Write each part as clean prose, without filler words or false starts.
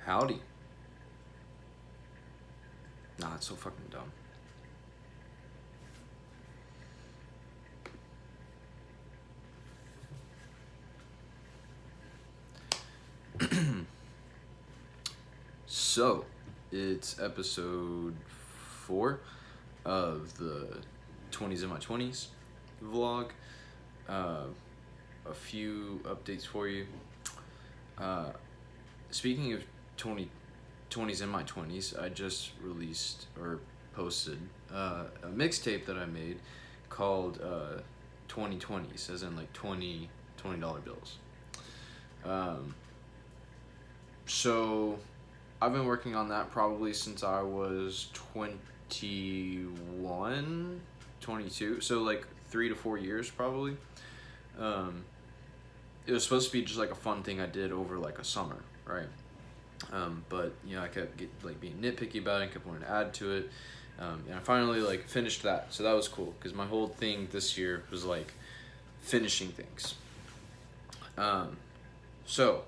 Howdy. Nah, it's so fucking dumb. So, it's episode 4 of the 20s in my 20s vlog. A few updates for you. Speaking of 20s in my 20s, I just released or posted a mixtape that I made called 20’s, as in like $20 bills. So I've been working on that probably since I was 21, 22. So like 3 to 4 years probably. It was supposed to be just like a fun thing I did over like a summer, right? But I kept being nitpicky about it and kept wanting to add to it. And I finally like finished that. So that was cool because my whole thing this year was like finishing things. So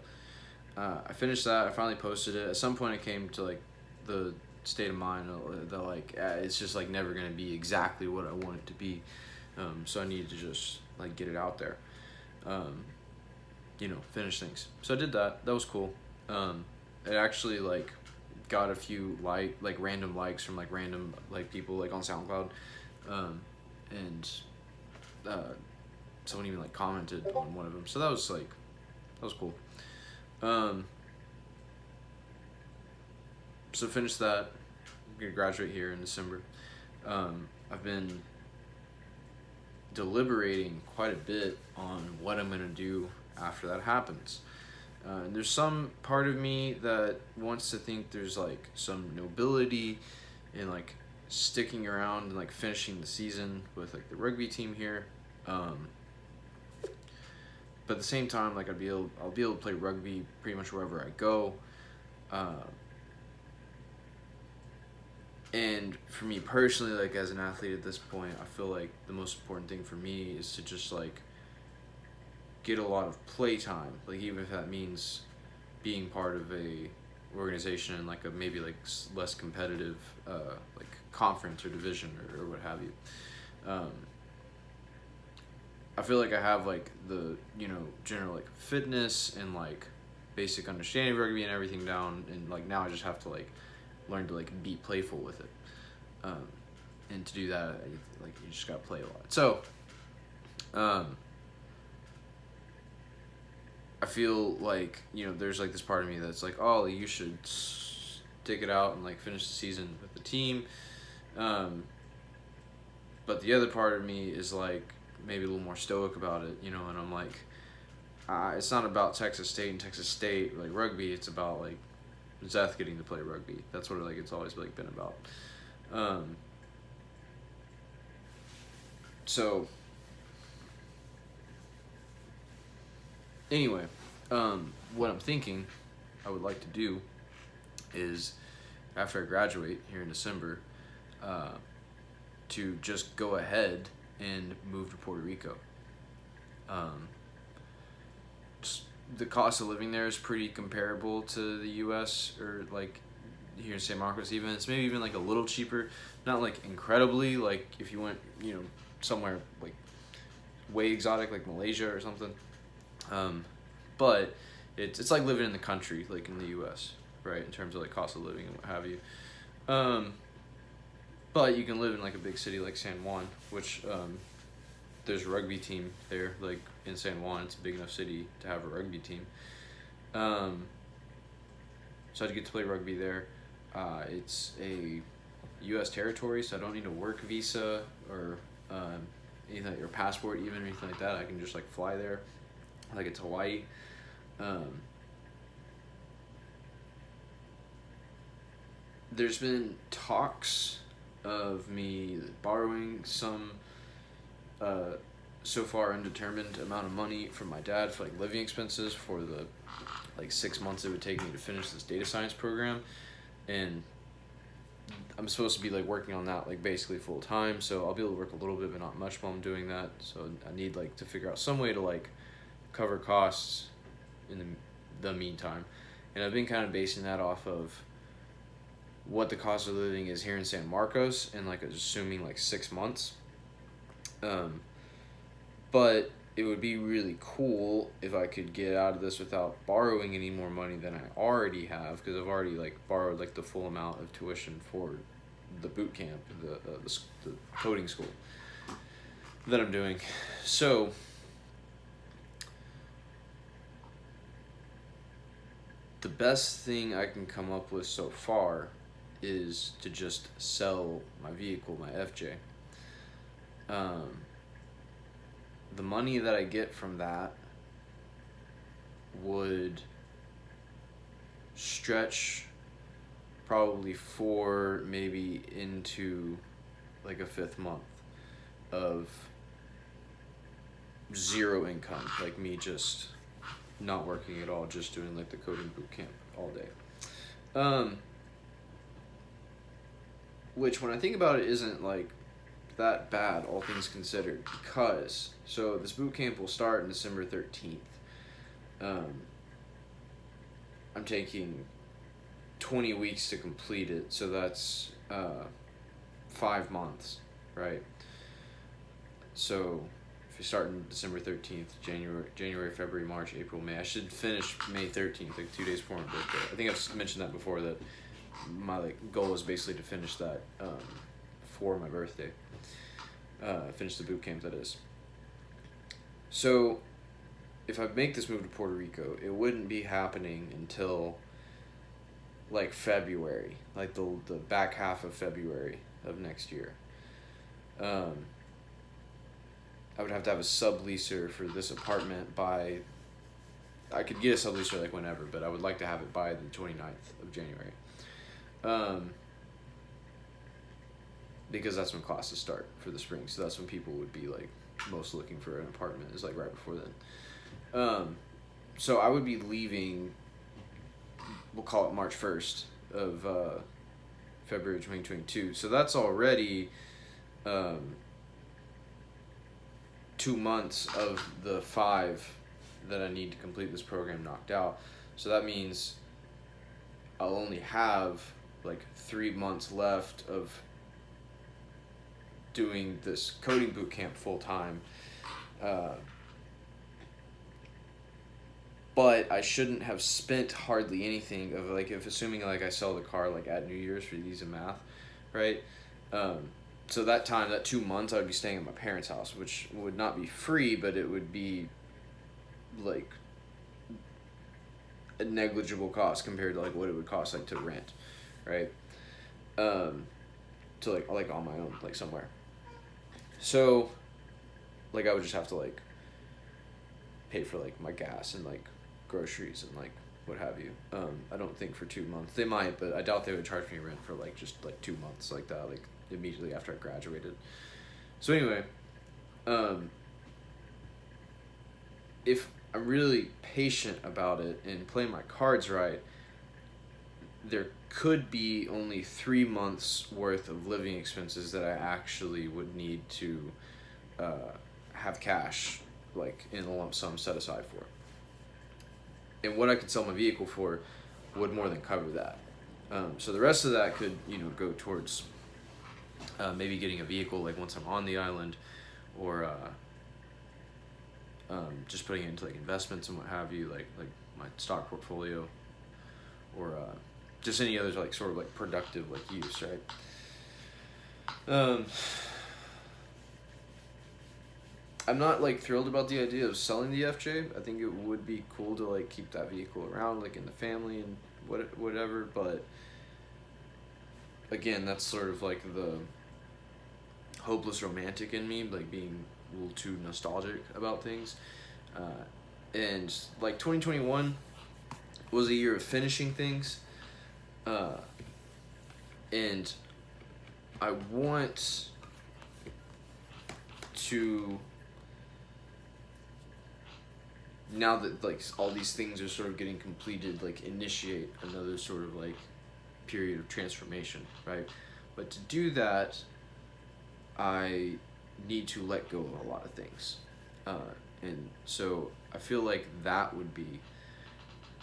I finished that. I finally posted it. At some point, it came to like the state of mind that like it's just like never gonna be exactly what I want it to be. So I needed to just like get it out there. Finish things. So I did that. That was cool. It actually like got a few random likes from like random like people like on SoundCloud, and someone even like commented on one of them. So that was cool. So finished that. I'm gonna graduate here in December. I've been deliberating quite a bit on what I'm gonna do after that happens. And there's some part of me that wants to think there's like some nobility in like sticking around and like finishing the season with like the rugby team here. But at the same time, like I'll be able to play rugby pretty much wherever I go. And for me personally, like as an athlete at this point, I feel like the most important thing for me is to just like get a lot of play time. Like even if that means being part of a organization in like a maybe like less competitive like conference or division or what have you. I feel like I have like the general like fitness and like basic understanding of rugby and everything down, and like now I just have to like learn to like be playful with it. And to do that, like you just gotta play a lot. So I feel like there's like this part of me that's like, oh, you should stick it out and like finish the season with the team. But the other part of me is like maybe a little more stoic about it, and I'm like, it's not about Texas State and Texas State like rugby. It's about like Zeth getting to play rugby. That's what like it's always like been about. So anyway, what I'm thinking I would like to do is after I graduate here in December, to just go ahead and move to Puerto Rico. The cost of living there is pretty comparable to the U.S. or like here in San Marcos. Even it's maybe even like a little cheaper, not like incredibly. Like if you went somewhere like way exotic like Malaysia or something. But it's like living in the country like in the U.S. right in terms of like cost of living and what have you. But you can live in like a big city like San Juan, which there's a rugby team there, like in San Juan. It's a big enough city to have a rugby team. So I'd get to play rugby there. It's a U.S. territory, so I don't need a work visa or anything like your passport even or anything like that. I can just like fly there, like it's Hawaii. There's been talks of me borrowing some so far undetermined amount of money from my dad for like living expenses for the like 6 months it would take me to finish this data science program, and I'm supposed to be like working on that like basically full time, so I'll be able to work a little bit but not much while I'm doing that. So I need like to figure out some way to like cover costs in the meantime, And I've been kind of basing that off of what the cost of living is here in San Marcos, and like assuming like 6 months. But it would be really cool if I could get out of this without borrowing any more money than I already have, because I've already like borrowed like the full amount of tuition for the boot camp, the coding school that I'm doing. So the best thing I can come up with so far is to just sell my vehicle, my FJ. The money that I get from that would stretch probably 4, maybe into like a 5th month of zero income, like me just not working at all, just doing like the coding boot camp all day. Which, when I think about it, isn't like that bad, all things considered, because so this boot camp will start on December 13th. I'm taking 20 weeks to complete it, so that's 5 months, right? So if you start on December 13th, January, February, March, April, May, I should finish May 13th, like 2 days before my birthday. I think I've mentioned that before, that my like goal is basically to finish that for my birthday. Finish the boot camp, that is. So if I make this move to Puerto Rico, it wouldn't be happening until like February, like the back half of February of next year. I would have to have a subleaser for this apartment by, I could get a subleaser like whenever, but I would like to have it by the 29th of January. Because that's when classes start for the spring, so that's when people would be like most looking for an apartment, is like right before then. So I would be leaving, we'll call it March 1st of February 2022. So that's already 2 months of the 5 that I need to complete this program knocked out. So that means I'll only have like 3 months left of doing this coding boot camp full time. But I shouldn't have spent hardly anything of like, if assuming like I sell the car like at New Year's for ease of math, right? So that time, that 2 months, I would be staying at my parents' house, which would not be free, but it would be like a negligible cost compared to like what it would cost like to rent, right? To like on my own, like somewhere. So like I would just have to like pay for like my gas and like groceries and like what have you. I don't think for 2 months. They might, but I doubt they would charge me rent for like just like 2 months like that, like immediately after I graduated. So anyway, if I'm really patient about it and play my cards right, there could be only 3 months worth of living expenses that I actually would need to have cash like in a lump sum set aside for. And what I could sell my vehicle for would more than cover that. So the rest of that could, go towards maybe getting a vehicle like once I'm on the island, or just putting it into like investments and what have you, like my stock portfolio, or just any other like sort of like productive like use, right? I'm not like thrilled about the idea of selling the FJ. I think it would be cool to like keep that vehicle around like in the family and whatever, but again, that's sort of like the hopeless romantic in me, like being a little too nostalgic about things. And like 2021 was a year of finishing things. And I want to, now that like all these things are sort of getting completed, like initiate another sort of like period of transformation, right? But to do that, I need to let go of a lot of things. And so I feel like that would be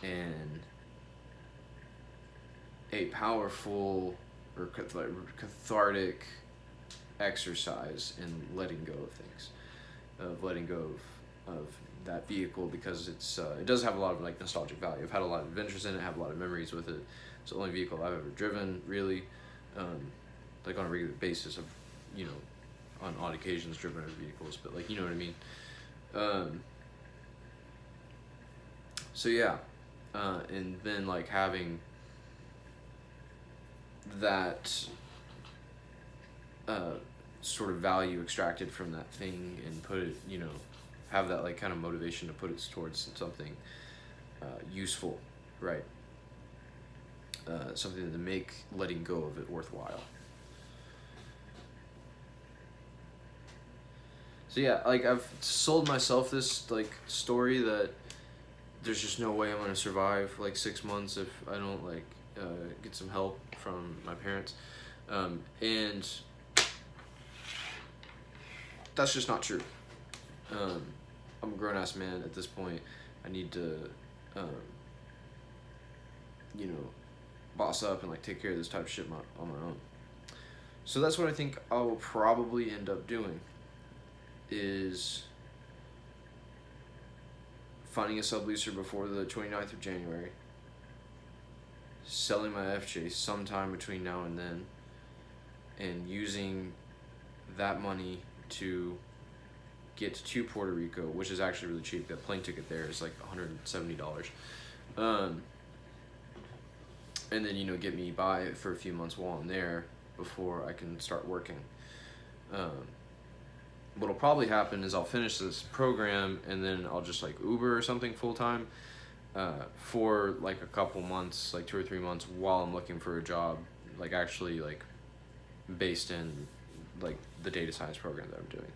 an a powerful or cathartic exercise in letting go of things, of letting go of that vehicle, because it does have a lot of like nostalgic value. I've had a lot of adventures in it, have a lot of memories with it. It's the only vehicle I've ever driven, really, like on a regular basis. Of, you know, on odd occasions driven other vehicles, but like, you know what I mean. So yeah, and then like having that sort of value extracted from that thing and put it, you know, have that like kind of motivation to put it towards something useful, right? Something to make letting go of it worthwhile. So yeah, like I've sold myself this like story that there's just no way I'm gonna survive like 6 months if I don't like get some help from my parents, and that's just not true. I'm a grown ass man at this point. I need to, you know, boss up and like take care of this type of shit on my own. So that's what I think I will probably end up doing, is finding a subleaser before the 29th of January, selling my FJ sometime between now and then, and using that money to get to Puerto Rico, which is actually really cheap. That plane ticket there is like $170. And then, you know, get me by for a few months while I'm there before I can start working. What'll probably happen is I'll finish this program and then I'll just like Uber or something full time for like a couple months, like 2 or 3 months, while I'm looking for a job, like actually like based in like the data science program that I'm doing.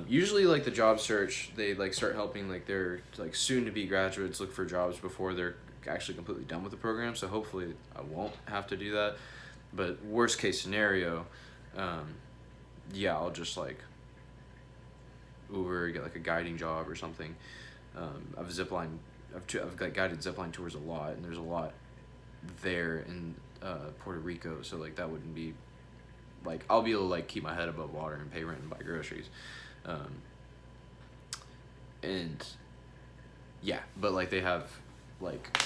Usually like the job search, they like start helping like their like soon to be graduates look for jobs before they're actually completely done with the program. So hopefully I won't have to do that. But worst case scenario, yeah, I'll just like Uber, get like a guiding job or something. I've got guided zipline tours a lot, and there's a lot there in Puerto Rico, so like that wouldn't be like, I'll be able to like keep my head above water and pay rent and buy groceries. And yeah, but like they have like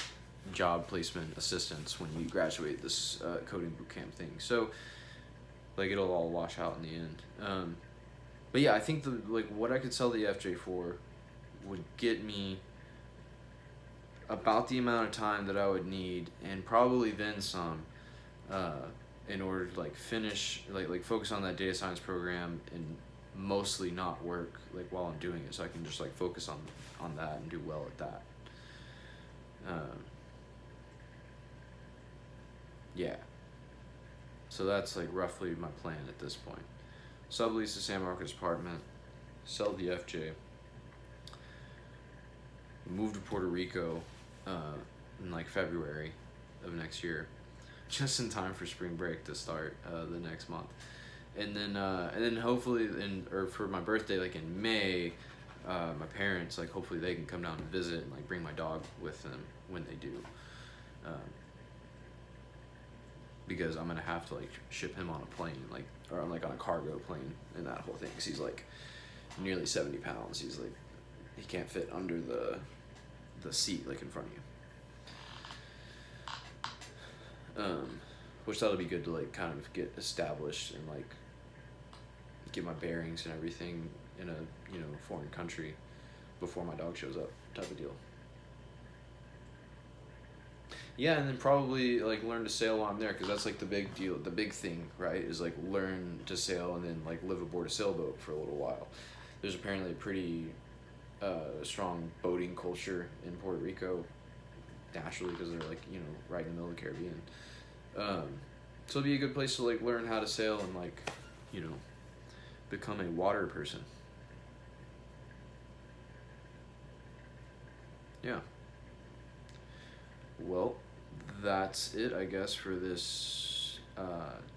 job placement assistance when you graduate this coding bootcamp thing, so like it'll all wash out in the end. But yeah, I think the like what I could sell the FJ for would get me about the amount of time that I would need, and probably then some, in order to like finish like focus on that data science program and mostly not work like while I'm doing it, so I can just like focus on that and do well at that. Yeah. So that's like roughly my plan at this point. Sublease the San Marcos apartment, sell the FJ, move to Puerto Rico in like February of next year, just in time for spring break to start the next month, and then hopefully or for my birthday like in May, my parents like hopefully they can come down and visit and like bring my dog with them when they do, because I'm gonna have to like ship him on a plane, like, or like on a cargo plane and that whole thing, because he's like nearly 70 pounds. He's like, he can't fit under the seat like in front of you. Which that'll be good to like kind of get established and like get my bearings and everything in a, you know, foreign country before my dog shows up, type of deal. Yeah, and then probably like learn to sail while I'm there, because that's like the big deal, the big thing, right? Is like learn to sail and then like live aboard a sailboat for a little while. There's apparently a pretty strong boating culture in Puerto Rico, naturally, because they're like, you know, right in the middle of the Caribbean. So it'd be a good place to like learn how to sail and like, you know, become a water person. Yeah. Well, that's it, I guess, for this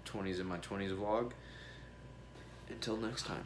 20s in my 20s vlog. Until next time.